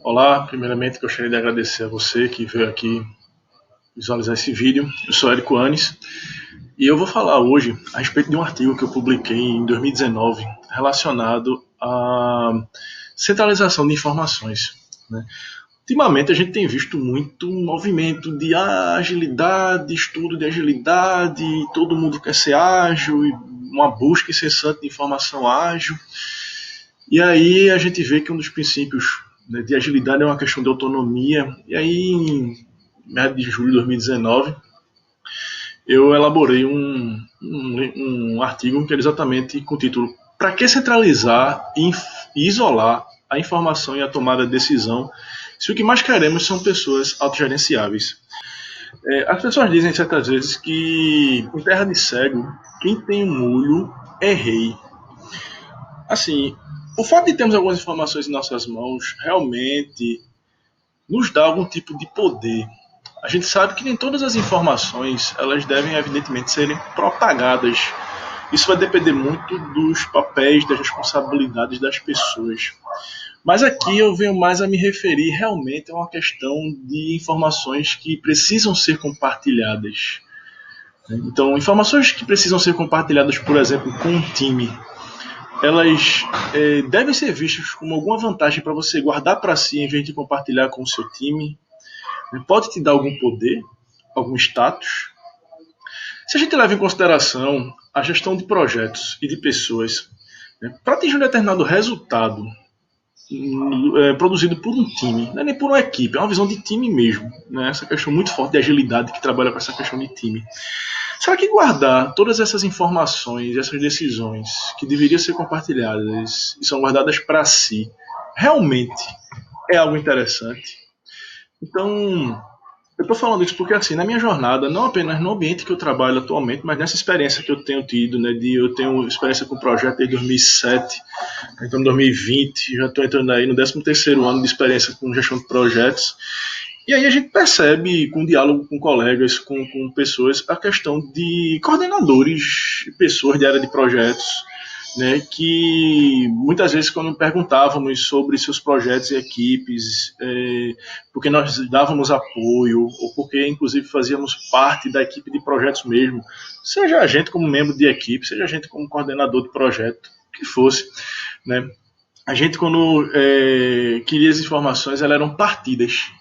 Olá, primeiramente gostaria de agradecer a você que veio aqui visualizar esse vídeo. Eu sou Érico Anes e eu vou falar hoje a respeito de um artigo que eu publiquei em 2019 relacionado à centralização de informações, né? Ultimamente a gente tem visto muito movimento de agilidade, estudo de agilidade, todo mundo quer ser ágil, e uma busca incessante de informação ágil. E aí a gente vê que um dos princípios, né, de agilidade é uma questão de autonomia. E aí, em meados de julho de 2019, eu elaborei um artigo que era exatamente com o título "Para que centralizar e isolar a informação e a tomada de decisão se o que mais queremos são pessoas autogerenciáveis?" As pessoas dizem certas vezes que em terra de cego, quem tem um olho é rei. Assim, o fato de termos algumas informações em nossas mãos realmente nos dá algum tipo de poder. A gente sabe que nem todas as informações elas devem evidentemente serem propagadas. Isso vai depender muito dos papéis, das responsabilidades das pessoas. Mas aqui eu venho mais a me referir realmente a uma questão de informações que precisam ser compartilhadas. Então, informações que precisam ser compartilhadas, por exemplo, com um time, elas devem ser vistas como alguma vantagem para você guardar para si em vez de compartilhar com o seu time. Pode te dar algum poder, algum status. Se a gente leva em consideração a gestão de projetos e de pessoas, para atingir um determinado resultado produzido por um time, não é nem por uma equipe, é uma visão de time mesmo, né? Essa questão muito forte de agilidade que trabalha com essa questão de time. Será que guardar todas essas informações, essas decisões que deveriam ser compartilhadas e são guardadas para si, realmente é algo interessante? Então, eu estou falando isso porque, assim, na minha jornada, não apenas no ambiente que eu trabalho atualmente, mas nessa experiência que eu tenho tido, né, eu tenho experiência com o projeto desde 2007, então em 2020, já estou entrando aí no 13º ano de experiência com gestão de projetos. E aí a gente percebe, com diálogo com colegas, com pessoas, a questão de coordenadores, pessoas de área de projetos, né, que muitas vezes quando perguntávamos sobre seus projetos e equipes, porque nós dávamos apoio, ou porque inclusive fazíamos parte da equipe de projetos mesmo, seja a gente como membro de equipe, seja a gente como coordenador de projeto, o que fosse, né, a gente quando queria as informações, elas eram partidas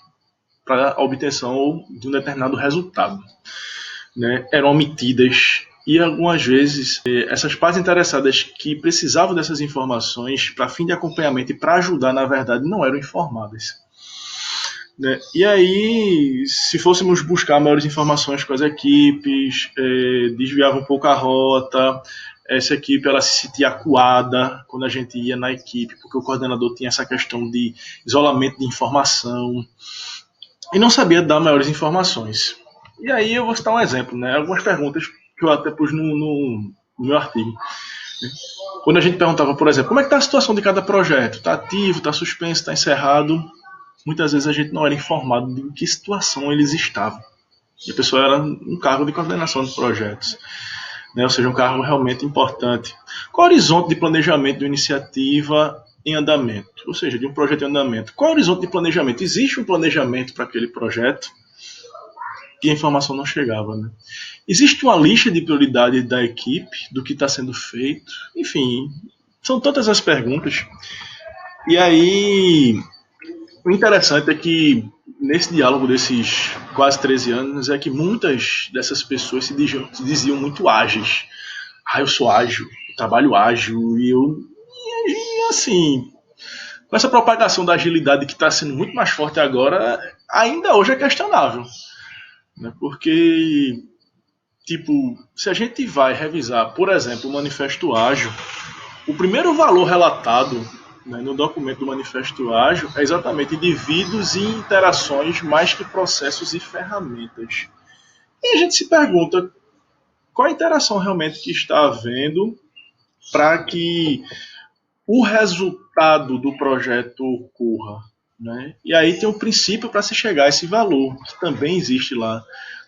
para a obtenção de um determinado resultado, né, eram omitidas. E algumas vezes essas partes interessadas que precisavam dessas informações para fim de acompanhamento e para ajudar, na verdade, não eram informadas, né? E aí, se fôssemos buscar maiores informações com as equipes, desviava um pouco a rota. Essa equipe ela se sentia acuada quando a gente ia na equipe, porque o coordenador tinha essa questão de isolamento de informação e não sabia dar maiores informações. E aí eu vou citar um exemplo, né? Algumas perguntas que eu até pus no meu artigo. Quando a gente perguntava, por exemplo, como é que está a situação de cada projeto? Está ativo, está suspenso, está encerrado? Muitas vezes a gente não era informado de em que situação eles estavam. E a pessoa era um cargo de coordenação de projetos, né? Ou seja, um cargo realmente importante. Qual é o horizonte de planejamento de uma iniciativa em andamento? Ou seja, de um projeto em andamento. Qual é o horizonte de planejamento? Existe um planejamento para aquele projeto? E a informação não chegava, né? Existe uma lista de prioridade da equipe, do que está sendo feito? Enfim, são tantas as perguntas. E aí, o interessante é que, nesse diálogo desses quase 13 anos, é que muitas dessas pessoas se diziam muito ágeis. Ah, eu sou ágil, eu trabalho ágil, e assim, com essa propagação da agilidade que está sendo muito mais forte agora, ainda hoje é questionável, né? Porque, tipo, se a gente vai revisar, por exemplo, o Manifesto Ágil, o primeiro valor relatado, né, no documento do Manifesto Ágil é exatamente indivíduos e interações mais que processos e ferramentas. E a gente se pergunta qual a interação realmente que está havendo para que o resultado do projeto ocorra, né? E aí tem um princípio para se chegar a esse valor, que também existe lá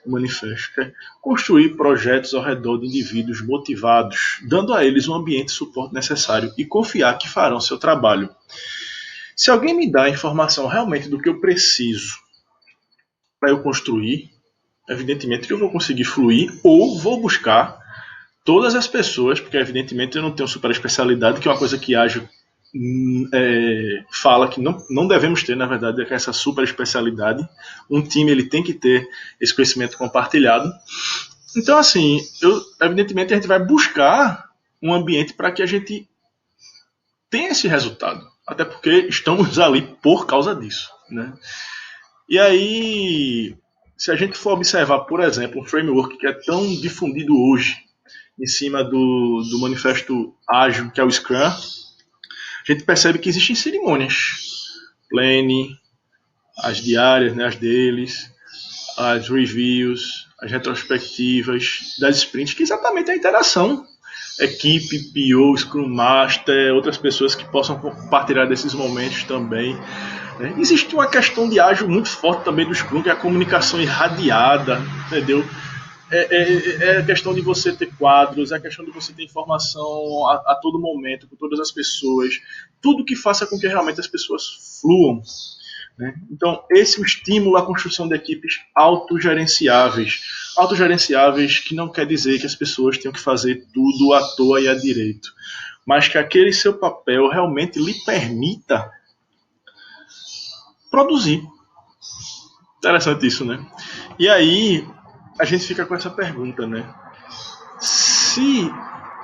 no manifesto, que é construir projetos ao redor de indivíduos motivados, dando a eles um ambiente de suporte necessário e confiar que farão seu trabalho. Se alguém me dá a informação realmente do que eu preciso para eu construir, evidentemente que eu vou conseguir fluir ou vou buscar todas as pessoas, porque evidentemente eu não tenho super especialidade, que é uma coisa que Ágil fala que não devemos ter, na verdade, é essa super especialidade. Um time ele tem que ter esse conhecimento compartilhado. Então, assim, evidentemente a gente vai buscar um ambiente para que a gente tenha esse resultado. Até porque estamos ali por causa disso, né? E aí, se a gente for observar, por exemplo, um framework que é tão difundido hoje, em cima do manifesto ágil, que é o Scrum, a gente percebe que existem cerimônias. Plane, as diárias, né, as deles, as reviews, as retrospectivas das sprints, que é exatamente a interação. Equipe, PO, Scrum Master, outras pessoas que possam compartilhar desses momentos também. Né? Existe uma questão de ágil muito forte também do Scrum, que é a comunicação irradiada, entendeu? É a questão de você ter quadros, é a questão de você ter informação a todo momento, com todas as pessoas, tudo que faça com que realmente as pessoas fluam. Né? Então, esse é o estímulo à construção de equipes autogerenciáveis. Autogerenciáveis que não quer dizer que as pessoas tenham que fazer tudo à toa e à direito, mas que aquele seu papel realmente lhe permita produzir. Interessante isso, né? E aí, a gente fica com essa pergunta, né? Se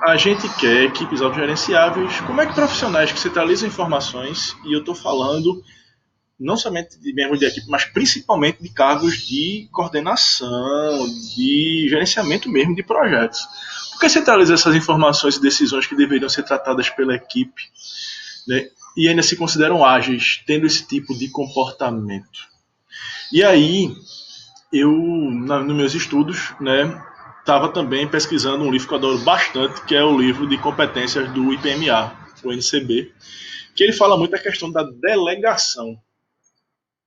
a gente quer equipes autogerenciáveis, como é que profissionais que centralizam informações, e eu estou falando não somente de membros de equipe, mas principalmente de cargos de coordenação, de gerenciamento mesmo de projetos. Por que centraliza essas informações e decisões que deveriam ser tratadas pela equipe, né, e ainda se consideram ágeis, tendo esse tipo de comportamento? E aí, eu, nos meus estudos, né, estava também pesquisando um livro que eu adoro bastante, que é o livro de competências do IPMA, o NCB, que ele fala muito da questão da delegação.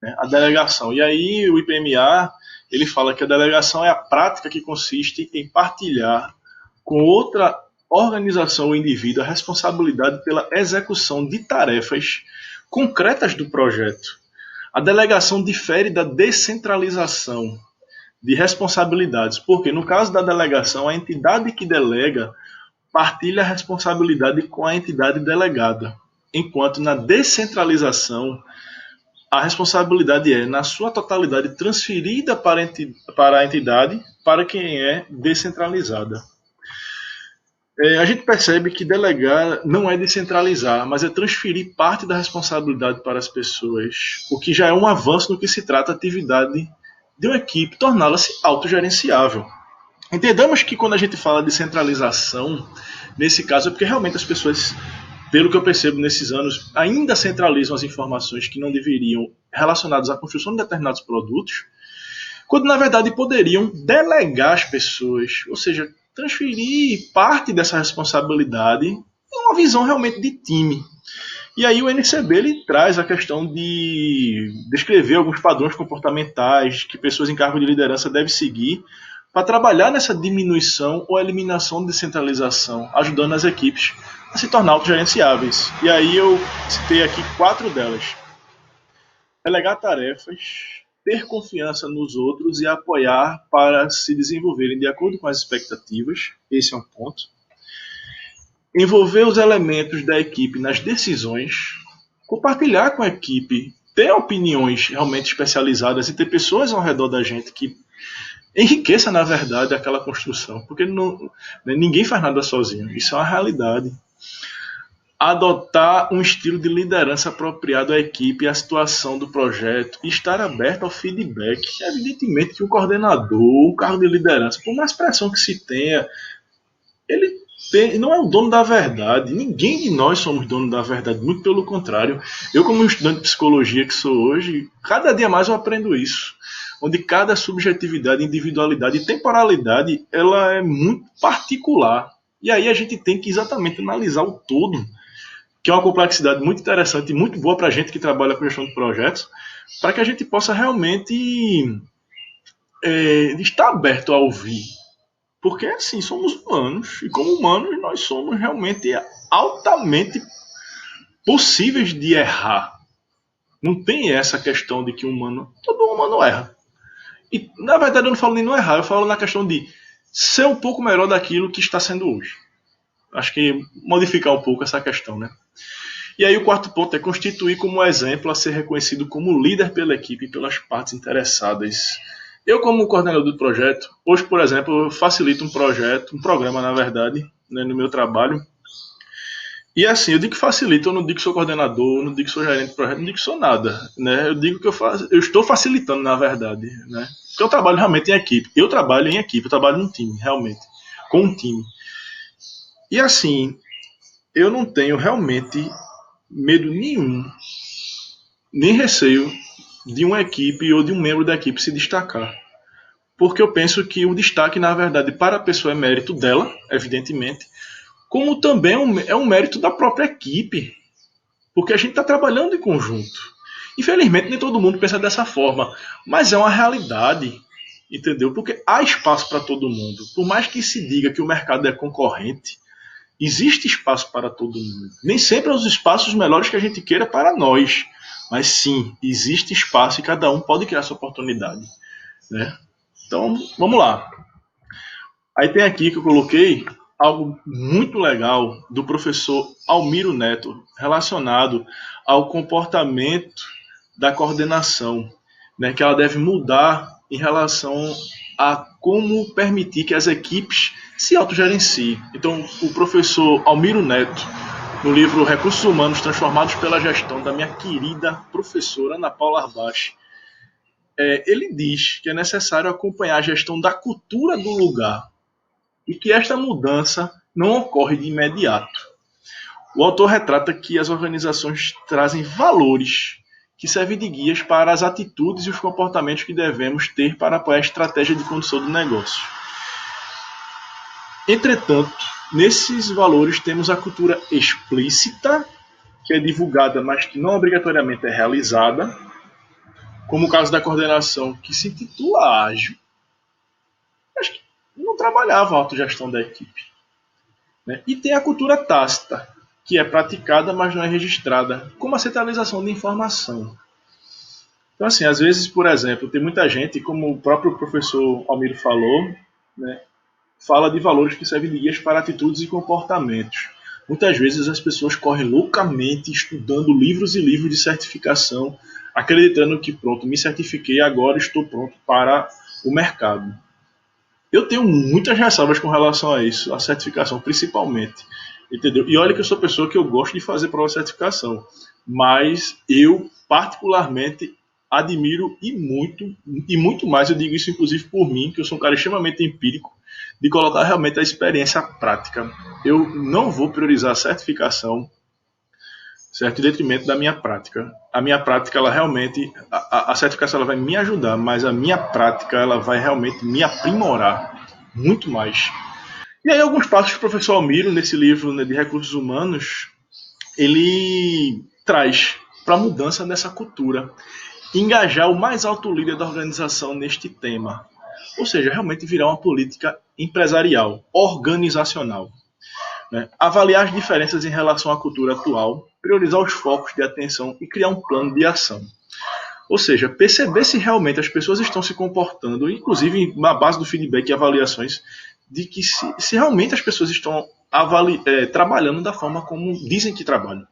Né, a delegação. E aí o IPMA ele fala que a delegação é a prática que consiste em partilhar com outra organização ou indivíduo a responsabilidade pela execução de tarefas concretas do projeto. A delegação difere da descentralização de responsabilidades, porque no caso da delegação, a entidade que delega partilha a responsabilidade com a entidade delegada, enquanto na descentralização a responsabilidade é, na sua totalidade, transferida para a entidade para quem é descentralizada. A gente percebe que delegar não é descentralizar, mas é transferir parte da responsabilidade para as pessoas, o que já é um avanço no que se trata a atividade de uma equipe, torná-la-se autogerenciável. Entendamos que quando a gente fala de centralização, nesse caso é porque realmente as pessoas, pelo que eu percebo nesses anos, ainda centralizam as informações que não deveriam relacionadas à construção de determinados produtos, quando na verdade poderiam delegar as pessoas, ou seja, transferir parte dessa responsabilidade em uma visão realmente de time. E aí o NCB ele traz a questão de descrever alguns padrões comportamentais que pessoas em cargo de liderança devem seguir para trabalhar nessa diminuição ou eliminação de centralização, ajudando as equipes a se tornar autogerenciáveis. E aí eu citei aqui 4 delas. Delegar tarefas, ter confiança nos outros e apoiar para se desenvolverem de acordo com as expectativas. Esse é um ponto. Envolver os elementos da equipe nas decisões, compartilhar com a equipe, ter opiniões realmente especializadas e ter pessoas ao redor da gente que enriqueça, na verdade, aquela construção, porque ninguém faz nada sozinho, isso é uma realidade. Adotar um estilo de liderança apropriado à equipe e à situação do projeto e estar aberto ao feedback. Evidentemente que o coordenador, o cargo de liderança, por mais pressão que se tenha, ele não é o dono da verdade. Ninguém de nós somos dono da verdade, muito pelo contrário. Eu, como estudante de psicologia que sou hoje, cada dia mais eu aprendo isso, onde cada subjetividade, individualidade e temporalidade ela é muito particular. E aí a gente tem que exatamente analisar o todo, que é uma complexidade muito interessante e muito boa para a gente que trabalha com gestão de projetos, para que a gente possa realmente estar aberto a ouvir. Porque, assim, somos humanos, e como humanos nós somos realmente altamente possíveis de errar. Não tem essa questão de que todo humano erra. E, na verdade, eu não falo nem no errar, eu falo na questão de ser um pouco melhor daquilo que está sendo hoje. Acho que modificar um pouco essa questão, né? E aí o quarto ponto é constituir como exemplo a ser reconhecido como líder pela equipe e pelas partes interessadas. Eu, como coordenador do projeto, hoje, por exemplo, eu facilito um programa, na verdade, né, no meu trabalho. E assim, eu digo que facilita, eu não digo que sou coordenador, eu não digo que sou gerente de projeto, eu não digo que sou nada, né? Eu digo que eu estou facilitando, na verdade, né? Porque eu trabalho realmente em equipe. Eu trabalho em equipe, eu trabalho num time, realmente, com um time. E assim, eu não tenho realmente medo nenhum, nem receio de uma equipe ou de um membro da equipe se destacar. Porque eu penso que o destaque, na verdade, para a pessoa é mérito dela, evidentemente, como também é um mérito da própria equipe, porque a gente está trabalhando em conjunto. Infelizmente, nem todo mundo pensa dessa forma, mas é uma realidade, entendeu? Porque há espaço para todo mundo. Por mais que se diga que o mercado é concorrente, existe espaço para todo mundo. Nem sempre os espaços melhores que a gente queira para nós, mas sim, existe espaço e cada um pode criar sua oportunidade, né? Então, vamos lá. Aí tem aqui que eu coloquei algo muito legal do professor Almiro Neto relacionado ao comportamento da coordenação, né, que ela deve mudar em relação a como permitir que as equipes se autogerenciem. Então, o professor Almiro Neto, no livro Recursos Humanos Transformados pela Gestão, da minha querida professora Ana Paula Arbache, ele diz que é necessário acompanhar a gestão da cultura do lugar e que esta mudança não ocorre de imediato. O autor retrata que as organizações trazem valores que servem de guias para as atitudes e os comportamentos que devemos ter para apoiar a estratégia de condução do negócio. Entretanto, nesses valores temos a cultura explícita, que é divulgada, mas que não obrigatoriamente é realizada, como o caso da coordenação, que se intitula ágil, mas que não trabalhava a autogestão da equipe. Né? E tem a cultura tácita, que é praticada, mas não é registrada, como a centralização de informação. Então, assim, às vezes, por exemplo, tem muita gente, como o próprio professor Almiro falou, né, fala de valores que servem de guias para atitudes e comportamentos. Muitas vezes as pessoas correm loucamente estudando livros e livros de certificação, acreditando que, pronto, me certifiquei, agora estou pronto para o mercado. Eu tenho muitas ressalvas com relação a isso, a certificação principalmente, entendeu? E olha que eu sou pessoa que eu gosto de fazer prova de certificação, mas eu particularmente admiro e muito mais, eu digo isso inclusive por mim, que eu sou um cara extremamente empírico, de colocar realmente a experiência prática. Eu não vou priorizar a certificação, certo, em detrimento da minha prática. A minha prática, ela realmente, a certificação ela vai me ajudar, mas a minha prática, ela vai realmente me aprimorar muito mais. E aí alguns passos que o professor Almiro, nesse livro, né, de recursos humanos, ele traz para a mudança dessa cultura. Engajar o mais alto líder da organização neste tema. Ou seja, realmente virar uma política empresarial, organizacional. Né? Avaliar as diferenças em relação à cultura atual, priorizar os focos de atenção e criar um plano de ação. Ou seja, perceber se realmente as pessoas estão se comportando, inclusive na base do feedback e avaliações, de que se realmente as pessoas estão trabalhando da forma como dizem que trabalham.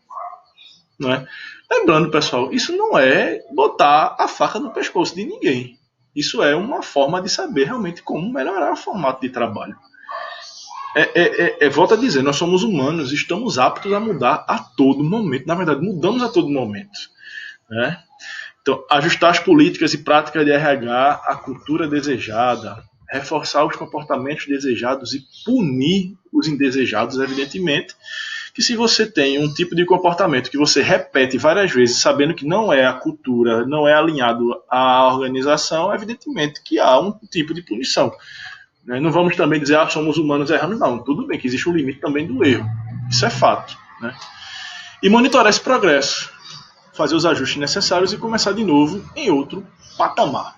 Não é? Lembrando, pessoal, isso não é botar a faca no pescoço de ninguém. Isso é uma forma de saber realmente como melhorar o formato de trabalho. Volto a dizer, nós somos humanos, estamos aptos a mudar a todo momento. Na verdade, mudamos a todo momento. Né? Então, ajustar as políticas e práticas de RH à cultura desejada, reforçar os comportamentos desejados e punir os indesejados, evidentemente, que se você tem um tipo de comportamento que você repete várias vezes, sabendo que não é a cultura, não é alinhado à organização, evidentemente que há um tipo de punição. Não vamos também dizer, somos humanos errando, não. Tudo bem que existe um limite também do erro. Isso é fato. Né? E monitorar esse progresso, fazer os ajustes necessários e começar de novo em outro patamar.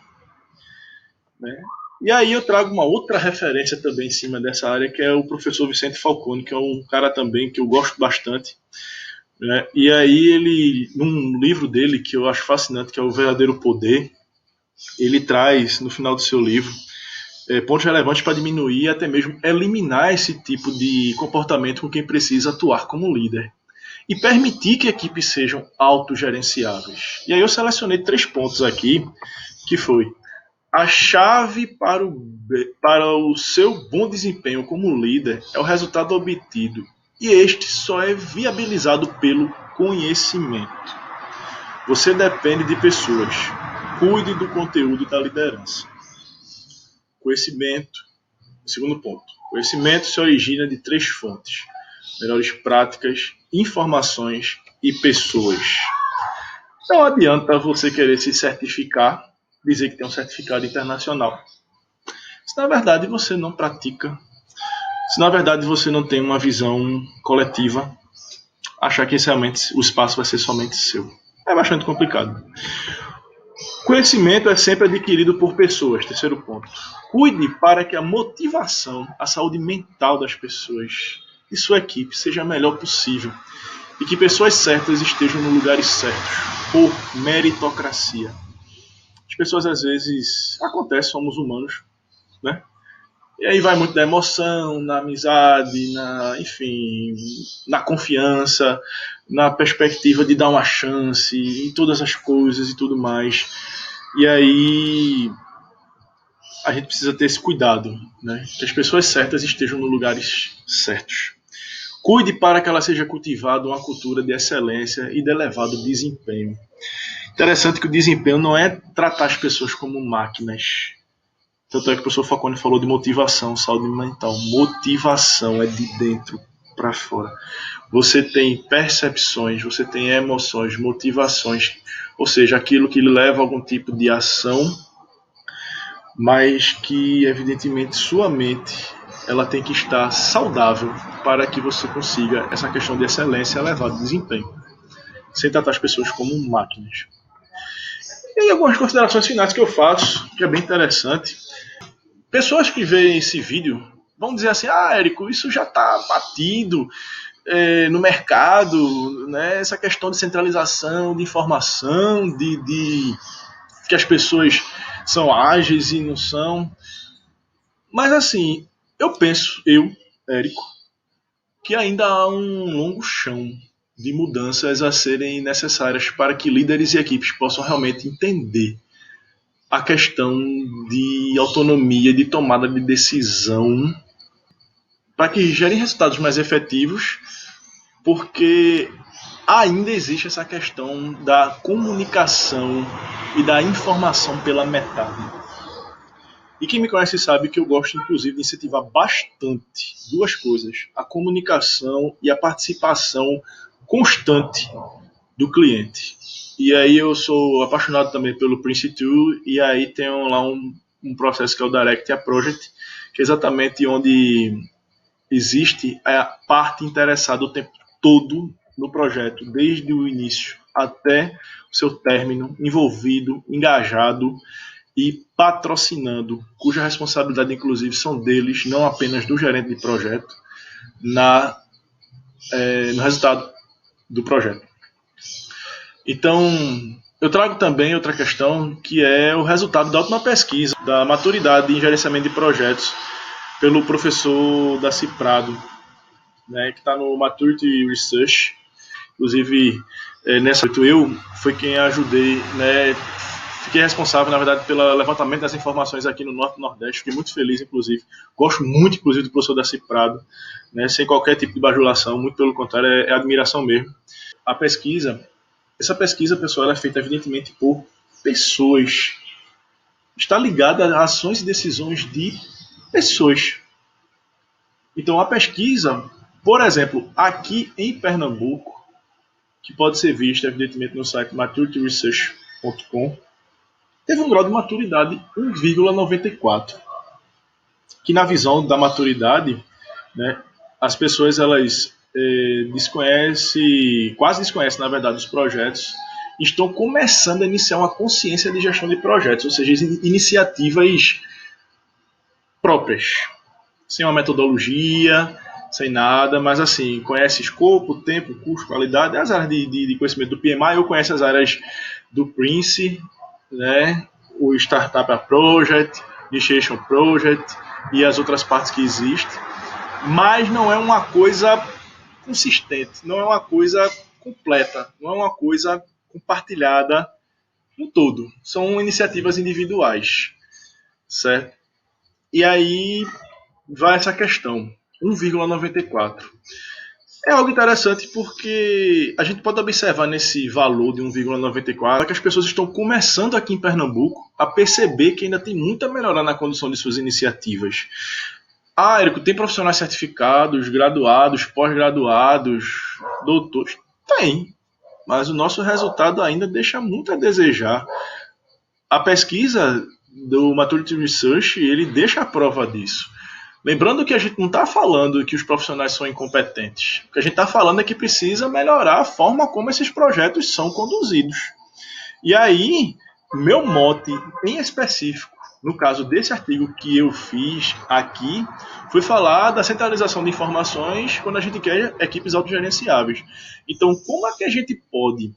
Né? E aí eu trago uma outra referência também em cima dessa área, que é o professor Vicente Falcone, que é um cara também que eu gosto bastante, né? E aí ele, num livro dele que eu acho fascinante, que é O Verdadeiro Poder, ele traz no final do seu livro pontos relevantes para diminuir e até mesmo eliminar esse tipo de comportamento com quem precisa atuar como líder e permitir que equipes sejam autogerenciáveis. E aí eu selecionei 3 pontos aqui, que foi a chave para o seu bom desempenho como líder é o resultado obtido, e este só é viabilizado pelo conhecimento. Você depende de pessoas. Cuide do conteúdo da liderança. Conhecimento. Segundo ponto. Conhecimento se origina de 3 fontes: melhores práticas, informações e pessoas. Não adianta você querer se certificar, dizer que tem um certificado internacional, se na verdade você não pratica, se na verdade você não tem uma visão coletiva, achar que realmente o espaço vai ser somente seu. É bastante complicado. Conhecimento é sempre adquirido por pessoas. Terceiro ponto. Cuide para que a motivação, a saúde mental das pessoas e sua equipe seja a melhor possível e que pessoas certas estejam nos lugares certos, por meritocracia. As pessoas às vezes acontece, somos humanos, né? E aí vai muito da emoção, na amizade, enfim, na confiança, na perspectiva de dar uma chance e todas as coisas e tudo mais. E aí a gente precisa ter esse cuidado, né? Que as pessoas certas estejam nos lugares certos. Cuide para que ela seja cultivada uma cultura de excelência e de elevado desempenho. Interessante que o desempenho não é tratar as pessoas como máquinas. Tanto é que o professor Falcone falou de motivação, saúde mental. Motivação é de dentro para fora. Você tem percepções, você tem emoções, motivações, ou seja, aquilo que lhe leva a algum tipo de ação, mas que evidentemente sua mente ela tem que estar saudável para que você consiga essa questão de excelência e elevado desempenho, sem tratar as pessoas como máquinas. E aí algumas considerações finais que eu faço, que é bem interessante. Pessoas que veem esse vídeo vão dizer assim: ah, Érico, isso já está batido no mercado, né? Essa questão de centralização de informação, de que as pessoas são ágeis e não são. Mas assim, Érico, que ainda há um longo chão de mudanças a serem necessárias para que líderes e equipes possam realmente entender a questão de autonomia, de tomada de decisão, para que gerem resultados mais efetivos, porque ainda existe essa questão da comunicação e da informação pela metade. E quem me conhece sabe que eu gosto, inclusive, de incentivar bastante duas coisas: a comunicação e a participação constante do cliente. E aí eu sou apaixonado também pelo Prince2, e aí tem lá um processo que é o Direct a Project, que é exatamente onde existe a parte interessada o tempo todo no projeto, desde o início até o seu término, envolvido, engajado e patrocinando, cuja responsabilidade inclusive são deles, não apenas do gerente de projeto, no resultado do projeto. Então, eu trago também outra questão, que é o resultado da última pesquisa da maturidade em gerenciamento de projetos pelo professor Daci Prado, né, que está no Maturity Research. Inclusive, nessa eu foi quem ajudei, né, fiquei responsável, na verdade, pelo levantamento das informações aqui no Norte e Nordeste. Fiquei muito feliz, inclusive. Gosto muito, inclusive, do professor Daci Prado, né, sem qualquer tipo de bajulação, muito pelo contrário, é admiração mesmo. Essa pesquisa, pessoal, ela é feita, evidentemente, por pessoas. Está ligada a ações e decisões de pessoas. Então, a pesquisa, por exemplo, aqui em Pernambuco, que pode ser vista, evidentemente, no site maturityresearch.com, teve um grau de maturidade 1,94. Que na visão da maturidade, né, as pessoas elas quase desconhecem, na verdade, os projetos, estão começando a iniciar uma consciência de gestão de projetos, ou seja, iniciativas próprias, sem uma metodologia, sem nada, mas assim, conhece escopo, tempo, custo, qualidade, as áreas de conhecimento do PMI, eu conheço as áreas do Prince, né, o Startup Project, Initiation Project e as outras partes que existem, mas não é uma coisa consistente, não é uma coisa completa, não é uma coisa compartilhada no todo. São iniciativas individuais, certo? E aí vai essa questão, 1,94. É algo interessante porque a gente pode observar nesse valor de 1,94 que as pessoas estão começando aqui em Pernambuco a perceber que ainda tem muito a melhorar na condução de suas iniciativas. Ah, Érico, tem profissionais certificados, graduados, pós-graduados, doutores? Tem, mas o nosso resultado ainda deixa muito a desejar. A pesquisa do Maturity Research, ele deixa a prova disso. Lembrando que a gente não está falando que os profissionais são incompetentes. O que a gente está falando é que precisa melhorar a forma como esses projetos são conduzidos. E aí, meu mote em específico, no caso desse artigo que eu fiz aqui, foi falar da centralização de informações quando a gente quer equipes autogerenciáveis. Então, como é que a gente pode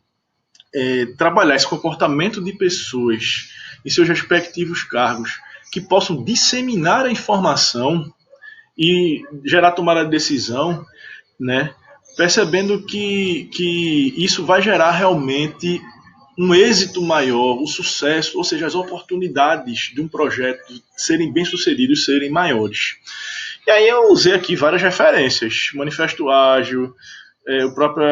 trabalhar esse comportamento de pessoas em seus respectivos cargos que possam disseminar a informação e gerar tomada de decisão, né? Percebendo que isso vai gerar realmente um êxito maior, o sucesso, ou seja, as oportunidades de um projeto serem bem-sucedidos serem maiores. E aí eu usei aqui várias referências, Manifesto Ágil, o próprio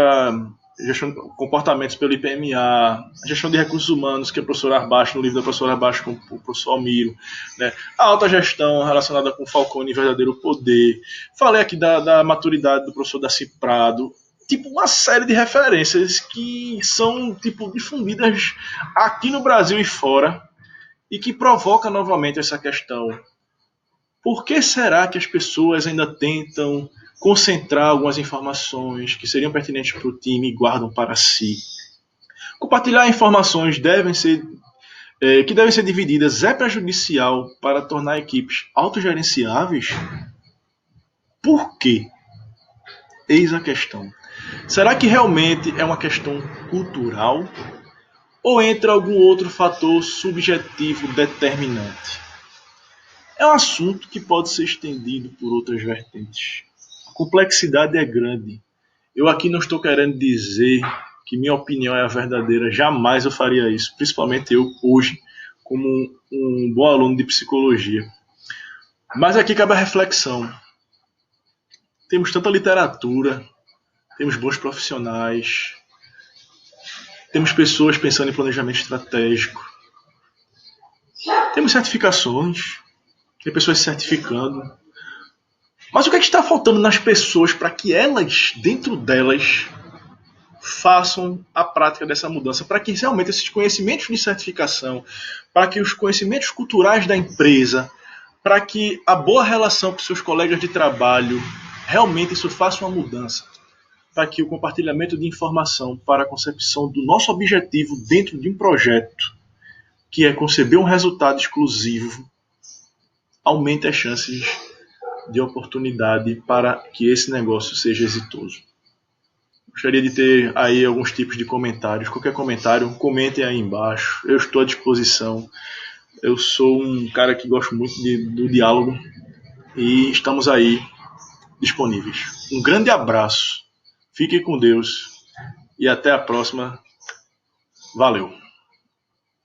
gestão de comportamentos pelo IPMA, a gestão de recursos humanos, que é o professor Arbacho, no livro da professora Arbacho com o professor Almiro, né? A alta gestão relacionada com Falcone e Verdadeiro Poder. Falei aqui da maturidade do professor Daci Prado. Tipo, uma série de referências que são tipo difundidas aqui no Brasil e fora e que provoca novamente essa questão. Por que será que as pessoas ainda tentam concentrar algumas informações que seriam pertinentes para o time e guardam para si? Compartilhar informações que devem ser divididas é prejudicial para tornar equipes autogerenciáveis? Por quê? Eis a questão. Será que realmente é uma questão cultural? Ou entra algum outro fator subjetivo determinante? É um assunto que pode ser estendido por outras vertentes. A complexidade é grande. Eu aqui não estou querendo dizer que minha opinião é a verdadeira, jamais eu faria isso, principalmente eu hoje, como um bom aluno de psicologia. Mas aqui cabe a reflexão. Temos tanta literatura, temos bons profissionais, temos pessoas pensando em planejamento estratégico, temos certificações, tem pessoas se certificando. Mas o que é que está faltando nas pessoas para que elas, dentro delas, façam a prática dessa mudança? Para que realmente esses conhecimentos de certificação, para que os conhecimentos culturais da empresa, para que a boa relação com seus colegas de trabalho, realmente isso faça uma mudança. Para que o compartilhamento de informação para a concepção do nosso objetivo dentro de um projeto, que é conceber um resultado exclusivo, aumente as chances de oportunidade para que esse negócio seja exitoso. Gostaria de ter aí alguns tipos de comentários. Qualquer comentário, comentem aí embaixo. Eu estou à disposição. Eu sou um cara que gosto muito do diálogo e estamos aí disponíveis. Um grande abraço. Fiquem com Deus e até a próxima. Valeu!